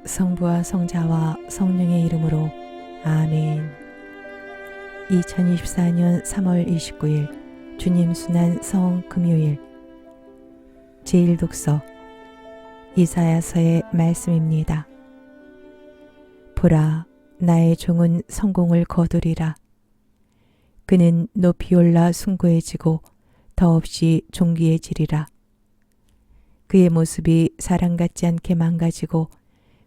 성부와 성자와 성령의 이름으로 아멘. 2024년 3월 29일 주님 순환 성 금요일 제1독서 이사야서의 말씀입니다. 보라, 나의 종은 성공을 거두리라. 그는 높이 올라 숭고해지고 더없이 존귀해지리라. 그의 모습이 사람 같지 않게 망가지고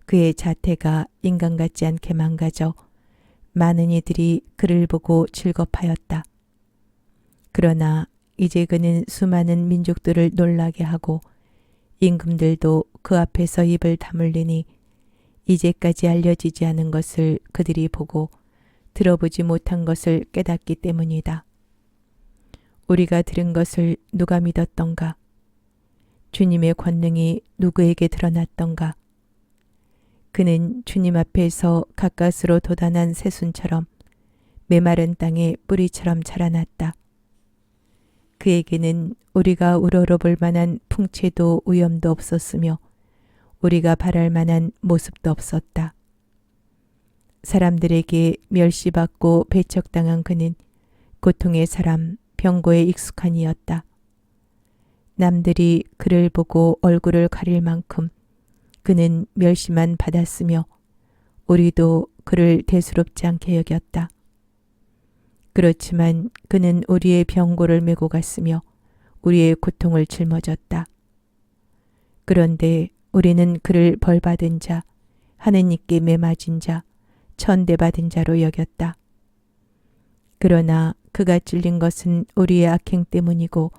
그의 자태가 인간 같지 않게 망가져 많은 이들이 그를 보고 즐겁하였다. 그러나 이제 그는 수많은 민족들을 놀라게 하고 임금들도 그 앞에서 입을 다물리니 이제까지 알려지지 않은 것을 그들이 보고 들어보지 못한 것을 깨닫기 때문이다. 우리가 들은 것을 누가 믿었던가? 주님의 권능이 누구에게 드러났던가? 그는 주님 앞에서 가까스로 돋아난 새순처럼 메마른 땅에 뿌리처럼 자라났다. 그에게는 우리가 우러러볼 만한 풍채도 위엄도 없었으며 우리가 바랄 만한 모습도 없었다. 사람들에게 멸시받고 배척당한 그는 고통의 사람, 병고에 익숙한 이였다. 남들이 그를 보고 얼굴을 가릴 만큼 그는 멸시만 받았으며 우리도 그를 대수롭지 않게 여겼다. 그렇지만 그는 우리의 병고를 메고 갔으며 우리의 고통을 짊어졌다. 그런데 우리는 그를 벌받은 자, 하느님께 매맞은 자, 천대받은 자로 여겼다. 그러나 그가 찔린 것은 우리의 악행 때문이고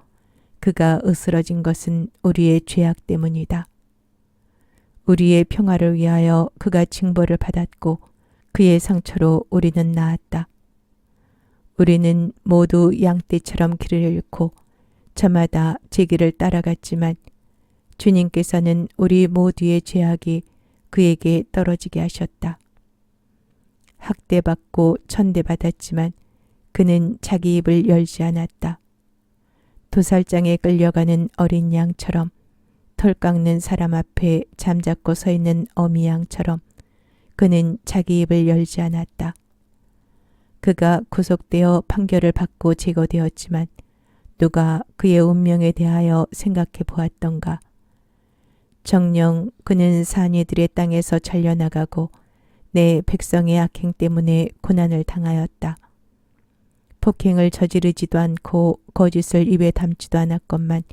그가 으스러진 것은 우리의 죄악 때문이다. 우리의 평화를 위하여 그가 징벌을 받았고 그의 상처로 우리는 나았다. 우리는 모두 양떼처럼 길을 잃고 저마다 제 길을 따라갔지만 주님께서는 우리 모두의 죄악이 그에게 떨어지게 하셨다. 학대받고 천대받았지만 그는 자기 입을 열지 않았다. 도살장에 끌려가는 어린 양처럼 털 깎는 사람 앞에 잠자코 서 있는 어미 양처럼 그는 자기 입을 열지 않았다. 그가 구속되어 판결을 받고 제거되었지만 누가 그의 운명에 대하여 생각해 보았던가? 정녕 그는 산이들의 땅에서 잘려나가고 내 백성의 악행 때문에 고난을 당하였다. 폭행을 저지르지도 않고 거짓을 입에 담지도 않았건만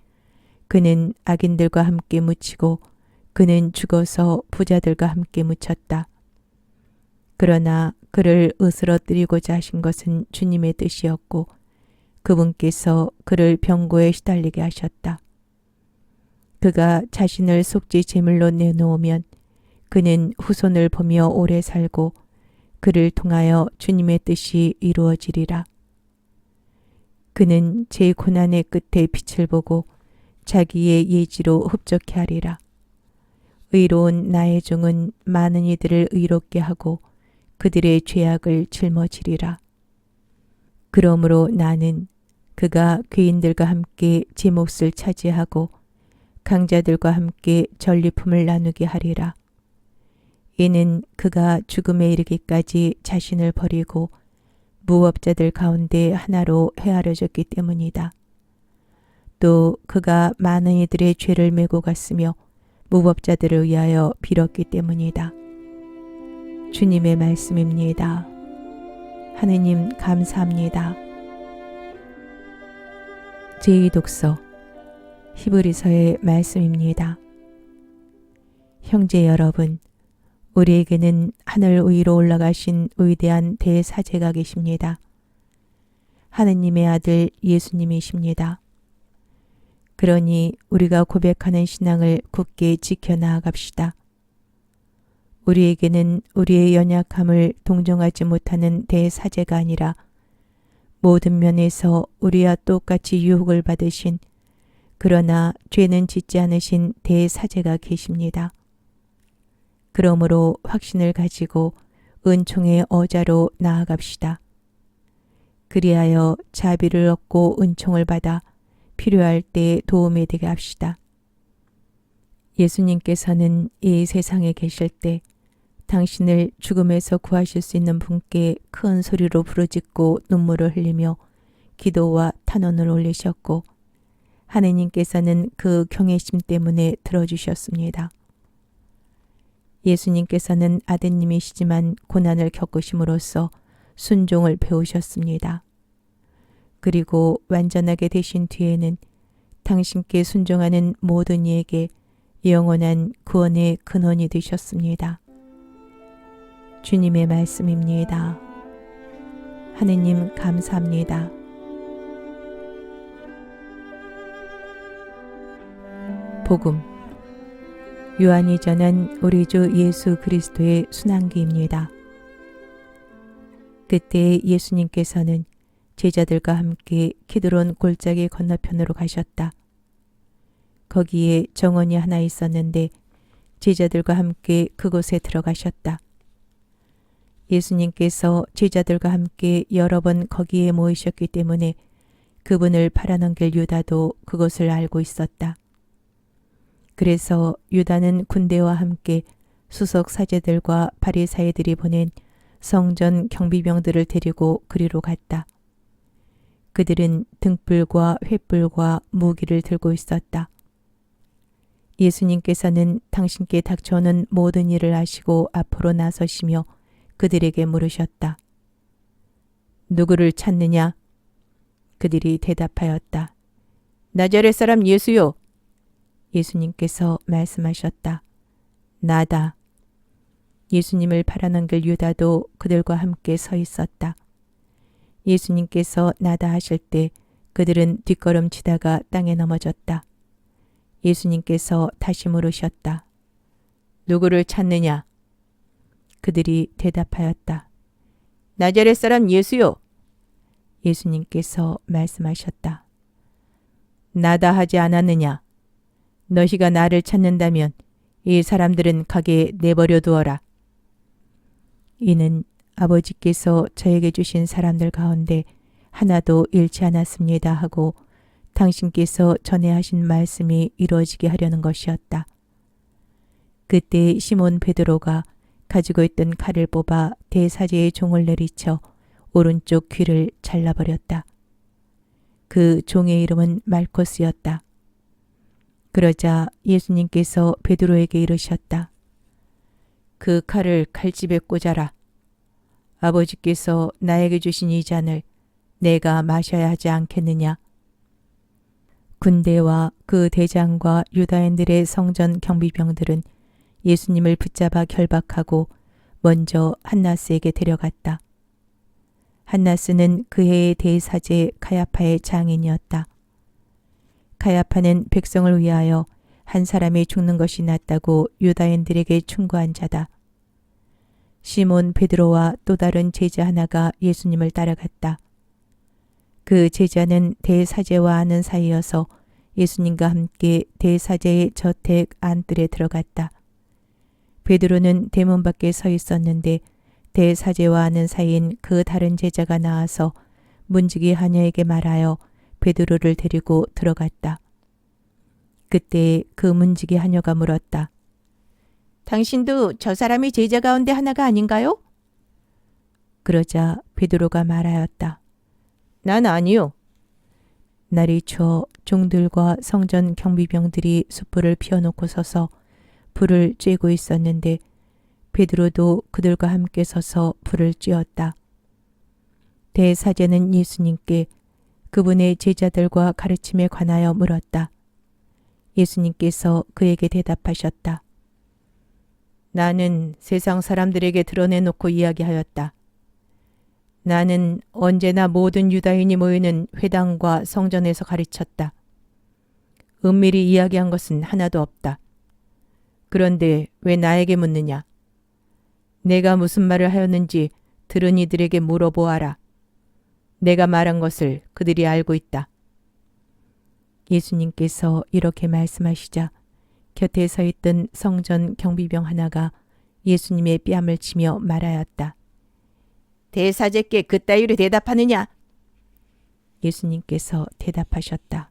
그는 악인들과 함께 묻히고 그는 죽어서 부자들과 함께 묻혔다. 그러나 그를 으스러뜨리고자 하신 것은 주님의 뜻이었고 그분께서 그를 병고에 시달리게 하셨다. 그가 자신을 속죄 제물로 내놓으면 그는 후손을 보며 오래 살고 그를 통하여 주님의 뜻이 이루어지리라. 그는 제 고난의 끝에 빛을 보고 자기의 예지로 흡족해 하리라. 의로운 나의 종은 많은 이들을 의롭게 하고 그들의 죄악을 짊어지리라. 그러므로 나는 그가 괴인들과 함께 제 몫을 차지하고 강자들과 함께 전리품을 나누게 하리라. 이는 그가 죽음에 이르기까지 자신을 버리고 무법자들 가운데 하나로 헤아려졌기 때문이다. 또 그가 많은 이들의 죄를 메고 갔으며 무법자들을 위하여 빌었기 때문이다. 주님의 말씀입니다. 하느님 감사합니다. 제2독서 히브리서의 말씀입니다. 형제 여러분, 우리에게는 하늘 위로 올라가신 위대한 대사제가 계십니다. 하느님의 아들 예수님이십니다. 그러니 우리가 고백하는 신앙을 굳게 지켜나아갑시다. 우리에게는 우리의 연약함을 동정하지 못하는 대사제가 아니라 모든 면에서 우리와 똑같이 유혹을 받으신 그러나 죄는 짓지 않으신 대사제가 계십니다. 그러므로 확신을 가지고 은총의 어자로 나아갑시다. 그리하여 자비를 얻고 은총을 받아 필요할 때 도움이 되게 합시다. 예수님께서는 이 세상에 계실 때 당신을 죽음에서 구하실 수 있는 분께 큰 소리로 부르짖고 눈물을 흘리며 기도와 탄원을 올리셨고 하느님께서는 그 경외심 때문에 들어주셨습니다. 예수님께서는 아드님이시지만 고난을 겪으심으로써 순종을 배우셨습니다. 그리고 완전하게 되신 뒤에는 당신께 순종하는 모든 이에게 영원한 구원의 근원이 되셨습니다. 주님의 말씀입니다. 하느님 감사합니다. 복음 요한이 전한 우리 주 예수 그리스도의 순환기입니다. 그때 예수님께서는 제자들과 함께 키드론 골짜기 건너편으로 가셨다. 거기에 정원이 하나 있었는데 제자들과 함께 그곳에 들어가셨다. 예수님께서 제자들과 함께 여러 번 거기에 모이셨기 때문에 그분을 팔아넘길 유다도 그것을 알고 있었다. 그래서 유다는 군대와 함께 수석 사제들과 바리사이들이 보낸 성전 경비병들을 데리고 그리로 갔다. 그들은 등불과 횃불과 무기를 들고 있었다. 예수님께서는 당신께 닥쳐오는 모든 일을 아시고 앞으로 나서시며 그들에게 물으셨다. 누구를 찾느냐? 그들이 대답하였다. 나자렛 사람 예수요. 예수님께서 말씀하셨다. 나다. 예수님을 팔아넘길 유다도 그들과 함께 서 있었다. 예수님께서 나다 하실 때 그들은 뒷걸음치다가 땅에 넘어졌다. 예수님께서 다시 물으셨다. 누구를 찾느냐? 그들이 대답하였다. 나자렛 사람 예수요. 예수님께서 말씀하셨다. 나다 하지 않았느냐? 너희가 나를 찾는다면 이 사람들은 가게 내버려 두어라. 이는 아버지께서 저에게 주신 사람들 가운데 하나도 잃지 않았습니다 하고 당신께서 전에 하신 말씀이 이루어지게 하려는 것이었다. 그때 시몬 베드로가 가지고 있던 칼을 뽑아 대사제의 종을 내리쳐 오른쪽 귀를 잘라버렸다. 그 종의 이름은 말코스였다. 그러자 예수님께서 베드로에게 이르셨다. 그 칼을 칼집에 꽂아라. 아버지께서 나에게 주신 이 잔을 내가 마셔야 하지 않겠느냐? 군대와 그 대장과 유다인들의 성전 경비병들은 예수님을 붙잡아 결박하고 먼저 한나스에게 데려갔다. 한나스는 그 해의 대사제 가야파의 장인이었다. 가야파는 백성을 위하여 한 사람이 죽는 것이 낫다고 유다인들에게 충고한 자다. 시몬 베드로와 또 다른 제자 하나가 예수님을 따라갔다. 그 제자는 대사제와 아는 사이여서 예수님과 함께 대사제의 저택 안뜰에 들어갔다. 베드로는 대문 밖에 서 있었는데 대사제와 아는 사이인 그 다른 제자가 나와서 문지기 하녀에게 말하여 베드로를 데리고 들어갔다. 그때 그 문지기 하녀가 물었다. 당신도 저 사람이 제자 가운데 하나가 아닌가요? 그러자 베드로가 말하였다. 난 아니요. 날이 추워 종들과 성전 경비병들이 숯불을 피워놓고 서서 불을 쬐고 있었는데 베드로도 그들과 함께 서서 불을 쬐었다. 대사제는 예수님께 그분의 제자들과 가르침에 관하여 물었다. 예수님께서 그에게 대답하셨다. 나는 세상 사람들에게 드러내놓고 이야기하였다. 나는 언제나 모든 유다인이 모이는 회당과 성전에서 가르쳤다. 은밀히 이야기한 것은 하나도 없다. 그런데 왜 나에게 묻느냐? 내가 무슨 말을 하였는지 들은 이들에게 물어보아라. 내가 말한 것을 그들이 알고 있다. 예수님께서 이렇게 말씀하시자 곁에 서 있던 성전 경비병 하나가 예수님의 뺨을 치며 말하였다. 대사제께 그따위로 대답하느냐? 예수님께서 대답하셨다.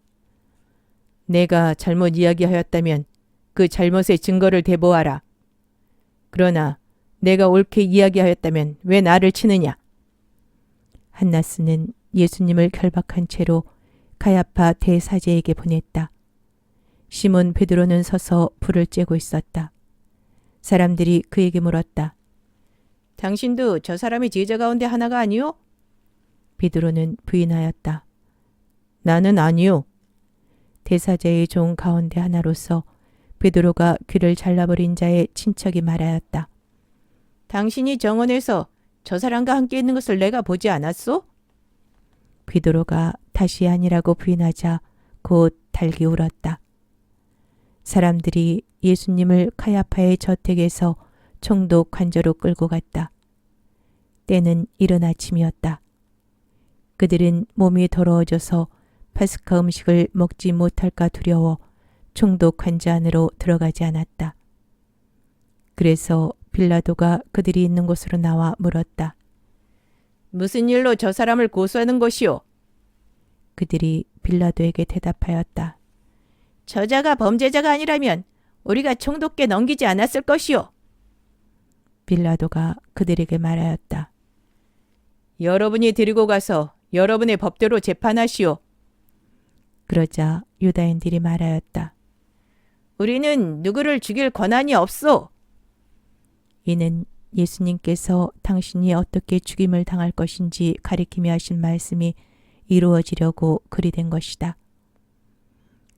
내가 잘못 이야기하였다면 그 잘못의 증거를 대보아라. 그러나 내가 옳게 이야기하였다면 왜 나를 치느냐? 한나스는 예수님을 결박한 채로 가야파 대사제에게 보냈다. 시몬 베드로는 서서 불을 쬐고 있었다. 사람들이 그에게 물었다. 당신도 저 사람의 제자 가운데 하나가 아니오? 베드로는 부인하였다. 나는 아니오. 대사제의 종 가운데 하나로서 베드로가 귀를 잘라버린 자의 친척이 말하였다. 당신이 정원에서 저 사람과 함께 있는 것을 내가 보지 않았소? 베드로가 다시 아니라고 부인하자 곧 달기 울었다. 사람들이 예수님을 카야파의 저택에서 총독 관저로 끌고 갔다. 때는 이른 아침이었다. 그들은 몸이 더러워져서 파스카 음식을 먹지 못할까 두려워 총독 관저 안으로 들어가지 않았다. 그래서 빌라도가 그들이 있는 곳으로 나와 물었다. 무슨 일로 저 사람을 고소하는 것이오? 그들이 빌라도에게 대답하였다. 저자가 범죄자가 아니라면 우리가 총독께 넘기지 않았을 것이오. 빌라도가 그들에게 말하였다. 여러분이 데리고 가서 여러분의 법대로 재판하시오. 그러자 유다인들이 말하였다. 우리는 누구를 죽일 권한이 없소. 이는 예수님께서 당신이 어떻게 죽임을 당할 것인지 가리키며 하신 말씀이 이루어지려고 그리 된 것이다.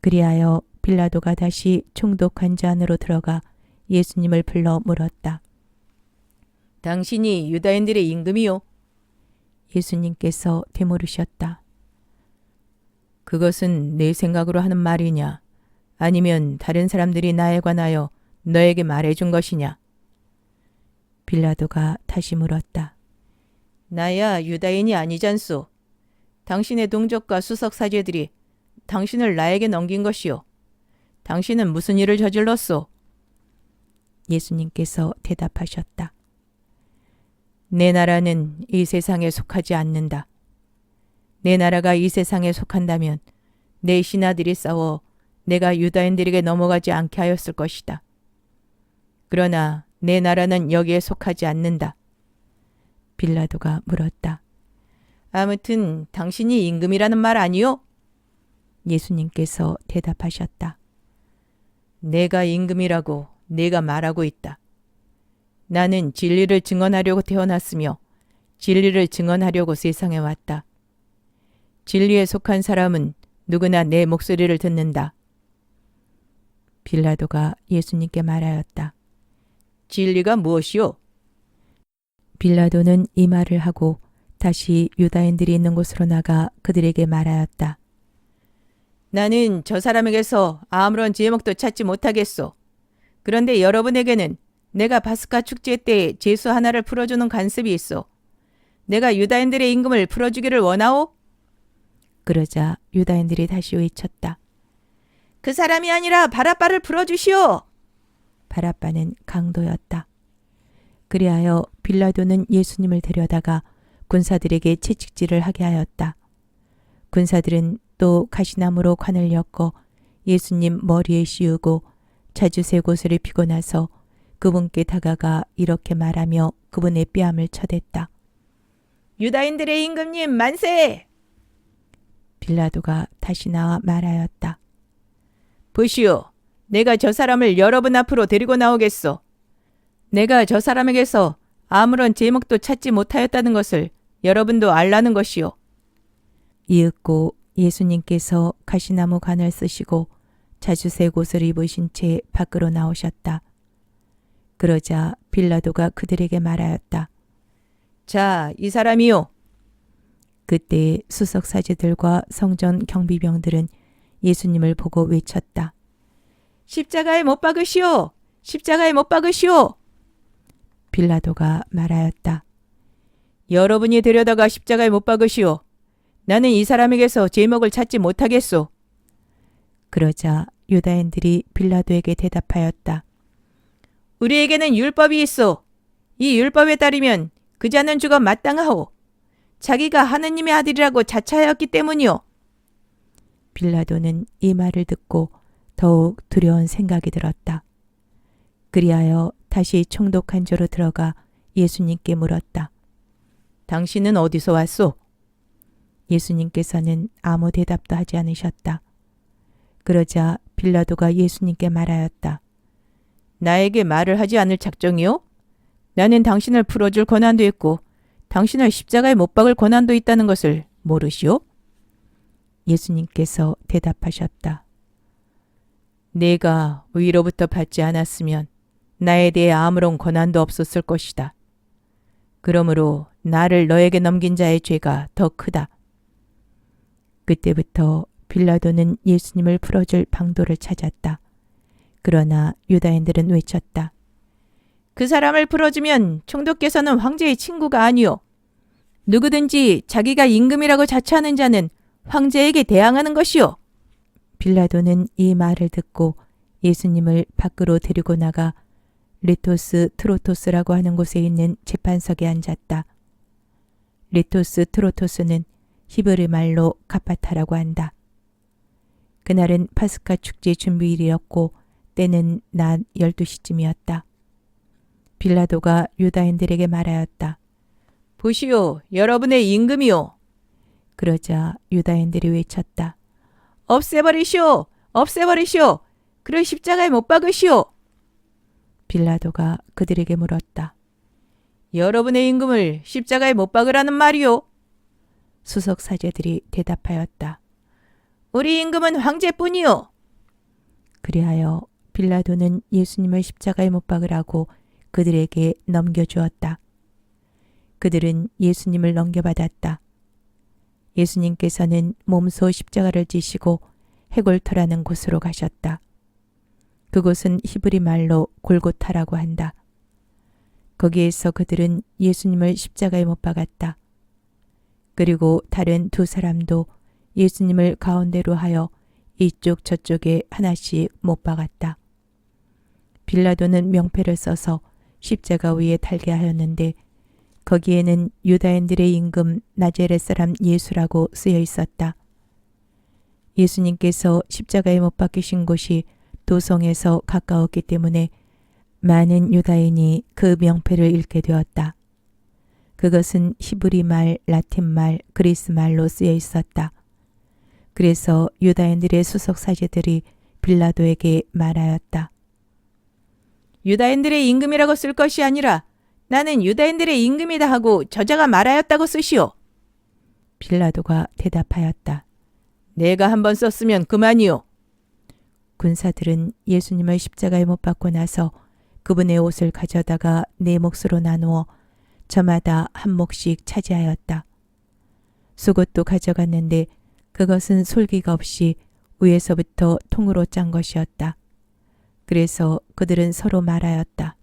그리하여 빌라도가 다시 총독 관저 안으로 들어가 예수님을 불러 물었다. 당신이 유다인들의 임금이요? 예수님께서 되물으셨다. 그것은 내 생각으로 하는 말이냐? 아니면 다른 사람들이 나에 관하여 너에게 말해준 것이냐? 빌라도가 다시 물었다. 나야 유다인이 아니잖소. 당신의 동족과 수석 사제들이 당신을 나에게 넘긴 것이요. 당신은 무슨 일을 저질렀소? 예수님께서 대답하셨다. 내 나라는 이 세상에 속하지 않는다. 내 나라가 이 세상에 속한다면 내 신하들이 싸워 내가 유다인들에게 넘어가지 않게 하였을 것이다. 그러나 내 나라는 여기에 속하지 않는다. 빌라도가 물었다. 아무튼 당신이 임금이라는 말 아니요? 예수님께서 대답하셨다. 내가 임금이라고 내가 말하고 있다. 나는 진리를 증언하려고 태어났으며 진리를 증언하려고 세상에 왔다. 진리에 속한 사람은 누구나 내 목소리를 듣는다. 빌라도가 예수님께 말하였다. 진리가 무엇이오? 빌라도는 이 말을 하고 다시 유다인들이 있는 곳으로 나가 그들에게 말하였다. 나는 저 사람에게서 아무런 제목도 찾지 못하겠소. 그런데 여러분에게는 내가 바스카 축제 때 제수 하나를 풀어주는 간섭이 있어. 내가 유다인들의 임금을 풀어주기를 원하오? 그러자 유다인들이 다시 외쳤다. 그 사람이 아니라 바라바를 풀어주시오. 바라바는 강도였다. 그리하여 빌라도는 예수님을 데려다가 군사들에게 채찍질을 하게 하였다. 군사들은 또 가시나무로 관을 엮어 예수님 머리에 씌우고 자주새 고스를 피고 나서 그분께 다가가 이렇게 말하며 그분의 뺨을 쳐댔다. 유다인들의 임금님 만세! 빌라도가 다시 나와 말하였다. 보시오, 내가 저 사람을 여러분 앞으로 데리고 나오겠소. 내가 저 사람에게서 아무런 제목도 찾지 못하였다는 것을 여러분도 알라는 것이오. 이윽고 예수님께서 가시나무 관을 쓰시고 자주새 옷을 입으신 채 밖으로 나오셨다. 그러자 빌라도가 그들에게 말하였다. 자, 이 사람이요. 그때 수석 사제들과 성전 경비병들은 예수님을 보고 외쳤다. 십자가에 못 박으시오! 십자가에 못 박으시오! 빌라도가 말하였다. 여러분이 데려다가 십자가에 못 박으시오. 나는 이 사람에게서 제목을 찾지 못하겠소. 그러자 유다인들이 빌라도에게 대답하였다. 우리에게는 율법이 있어. 이 율법에 따르면 그 자는 죽어 마땅하오. 자기가 하느님의 아들이라고 자처하였기 때문이오. 빌라도는 이 말을 듣고 더욱 두려운 생각이 들었다. 그리하여 다시 총독한조로 들어가 예수님께 물었다. 당신은 어디서 왔소? 예수님께서는 아무 대답도 하지 않으셨다. 그러자 빌라도가 예수님께 말하였다. 나에게 말을 하지 않을 작정이요? 나는 당신을 풀어줄 권한도 있고 당신을 십자가에 못 박을 권한도 있다는 것을 모르시오? 예수님께서 대답하셨다. 내가 위로부터 받지 않았으면 나에 대해 아무런 권한도 없었을 것이다. 그러므로 나를 너에게 넘긴 자의 죄가 더 크다. 그때부터 빌라도는 예수님을 풀어줄 방도를 찾았다. 그러나 유다인들은 외쳤다. 그 사람을 풀어주면 총독께서는 황제의 친구가 아니오. 누구든지 자기가 임금이라고 자처하는 자는 황제에게 대항하는 것이오. 빌라도는 이 말을 듣고 예수님을 밖으로 데리고 나가 리토스 트로토스라고 하는 곳에 있는 재판석에 앉았다. 리토스 트로토스는 히브리 말로 가파타라고 한다. 그날은 파스카 축제 준비일이었고 때는 낮 12시쯤이었다. 빌라도가 유다인들에게 말하였다. 보시오, 여러분의 임금이오. 그러자 유다인들이 외쳤다. 없애버리시오! 없애버리시오! 그를 십자가에 못 박으시오! 빌라도가 그들에게 물었다. 여러분의 임금을 십자가에 못 박으라는 말이오? 수석 사제들이 대답하였다. 우리 임금은 황제뿐이오. 그리하여 빌라도는 예수님을 십자가에 못 박으라고 그들에게 넘겨주었다. 그들은 예수님을 넘겨받았다. 예수님께서는 몸소 십자가를 지시고 해골터라는 곳으로 가셨다. 그곳은 히브리 말로 골고타라고 한다. 거기에서 그들은 예수님을 십자가에 못 박았다. 그리고 다른 두 사람도 예수님을 가운데로 하여 이쪽 저쪽에 하나씩 못 박았다. 빌라도는 명패를 써서 십자가 위에 달게 하였는데 거기에는 유다인들의 임금 나자렛 사람 예수라고 쓰여 있었다. 예수님께서 십자가에 못 박히신 곳이 도성에서 가까웠기 때문에 많은 유다인이 그 명패를 읽게 되었다. 그것은 히브리 말, 라틴 말, 그리스 말로 쓰여 있었다. 그래서 유다인들의 수석 사제들이 빌라도에게 말하였다. 유다인들의 임금이라고 쓸 것이 아니라 나는 유다인들의 임금이다 하고 저자가 말하였다고 쓰시오. 빌라도가 대답하였다. 내가 한번 썼으면 그만이오. 군사들은 예수님을 십자가에 못 박고 나서 그분의 옷을 가져다가 네 몫으로 나누어 저마다 한 몫씩 차지하였다. 속옷도 가져갔는데 그것은 솔기가 없이 위에서부터 통으로 짠 것이었다. 그래서 그들은 서로 말하였다.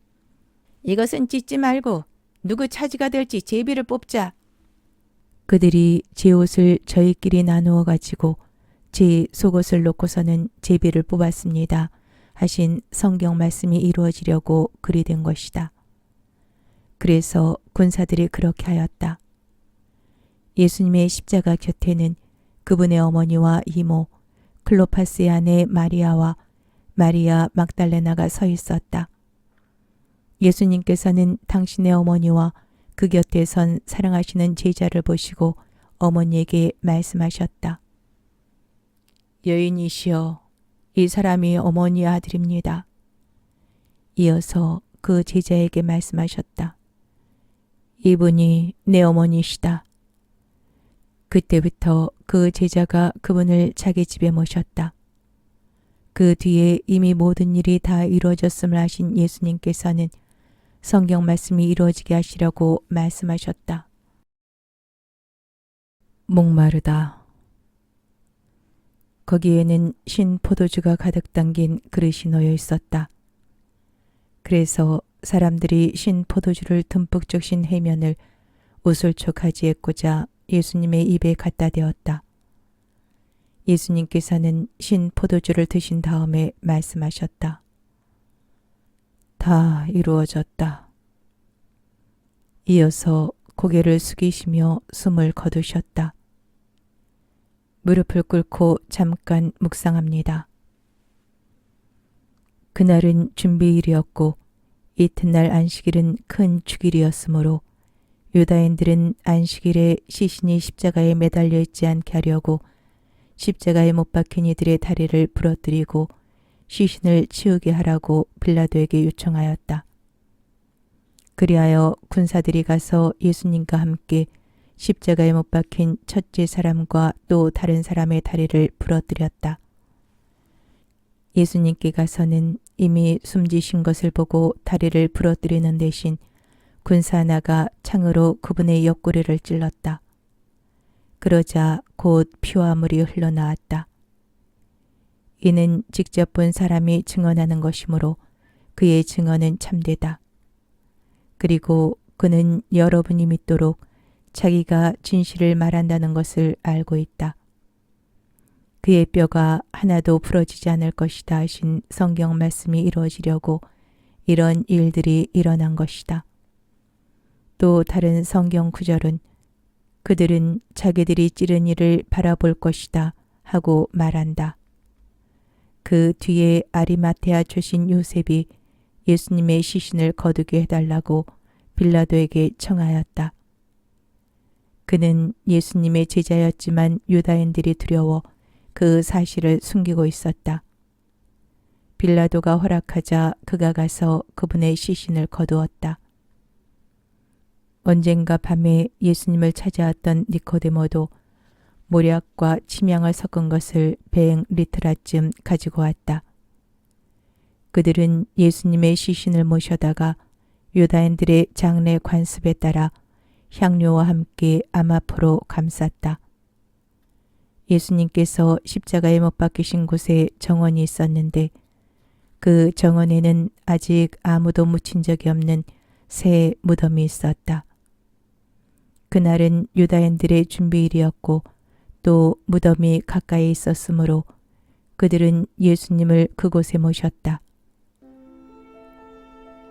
이것은 찢지 말고 누구 차지가 될지 제비를 뽑자. 그들이 제 옷을 저희끼리 나누어 가지고 제 속옷을 놓고서는 제비를 뽑았습니다. 하신 성경 말씀이 이루어지려고 그리 된 것이다. 그래서 군사들이 그렇게 하였다. 예수님의 십자가 곁에는 그분의 어머니와 이모, 클로파스의 아내 마리아와 마리아 막달레나가 서 있었다. 예수님께서는 당신의 어머니와 그 곁에 선 사랑하시는 제자를 보시고 어머니에게 말씀하셨다. 여인이시여, 이 사람이 어머니의 아들입니다. 이어서 그 제자에게 말씀하셨다. 이분이 내 어머니시다. 그때부터 그 제자가 그분을 자기 집에 모셨다. 그 뒤에 이미 모든 일이 다 이루어졌음을 아신 예수님께서는 성경 말씀이 이루어지게 하시려고 말씀하셨다. 목마르다. 거기에는 신 포도주가 가득 담긴 그릇이 놓여 있었다. 그래서 사람들이 신 포도주를 듬뿍 적신 해면을 우슬초 가지에 꽂아 예수님의 입에 갖다 대었다. 예수님께서는 신 포도주를 드신 다음에 말씀하셨다. 다 이루어졌다. 이어서 고개를 숙이시며 숨을 거두셨다. 무릎을 꿇고 잠깐 묵상합니다. 그날은 준비일이었고 이튿날 안식일은 큰 주길이었으므로 유다인들은 안식일에 시신이 십자가에 매달려 있지 않게 하려고 십자가에 못 박힌 이들의 다리를 부러뜨리고 시신을 치우게 하라고 빌라도에게 요청하였다. 그리하여 군사들이 가서 예수님과 함께 십자가에 못 박힌 첫째 사람과 또 다른 사람의 다리를 부러뜨렸다. 예수님께 가서는 이미 숨지신 것을 보고 다리를 부러뜨리는 대신 군사 하나가 창으로 그분의 옆구리를 찔렀다. 그러자 곧 피와 물이 흘러나왔다. 이는 직접 본 사람이 증언하는 것이므로 그의 증언은 참되다. 그리고 그는 여러분이 믿도록 자기가 진실을 말한다는 것을 알고 있다. 그의 뼈가 하나도 부러지지 않을 것이다 하신 성경 말씀이 이루어지려고 이런 일들이 일어난 것이다. 또 다른 성경 구절은 그들은 자기들이 찌른 이를 바라볼 것이다 하고 말한다. 그 뒤에 아리마테아 출신 요셉이 예수님의 시신을 거두게 해달라고 빌라도에게 청하였다. 그는 예수님의 제자였지만 유다인들이 두려워 그 사실을 숨기고 있었다. 빌라도가 허락하자 그가 가서 그분의 시신을 거두었다. 언젠가 밤에 예수님을 찾아왔던 니코데모도 모략과 침향을 섞은 것을 100리트라쯤 가지고 왔다. 그들은 예수님의 시신을 모셔다가 유다인들의 장례 관습에 따라 향료와 함께 아마포로 감쌌다. 예수님께서 십자가에 못 박히신 곳에 정원이 있었는데 그 정원에는 아직 아무도 묻힌 적이 없는 새 무덤이 있었다. 그날은 유다인들의 준비일이었고 또 무덤이 가까이 있었으므로 그들은 예수님을 그곳에 모셨다.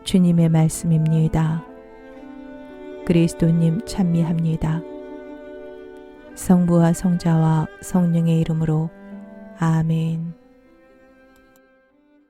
주님의 말씀입니다. 그리스도님 찬미합니다. 성부와 성자와 성령의 이름으로 아멘.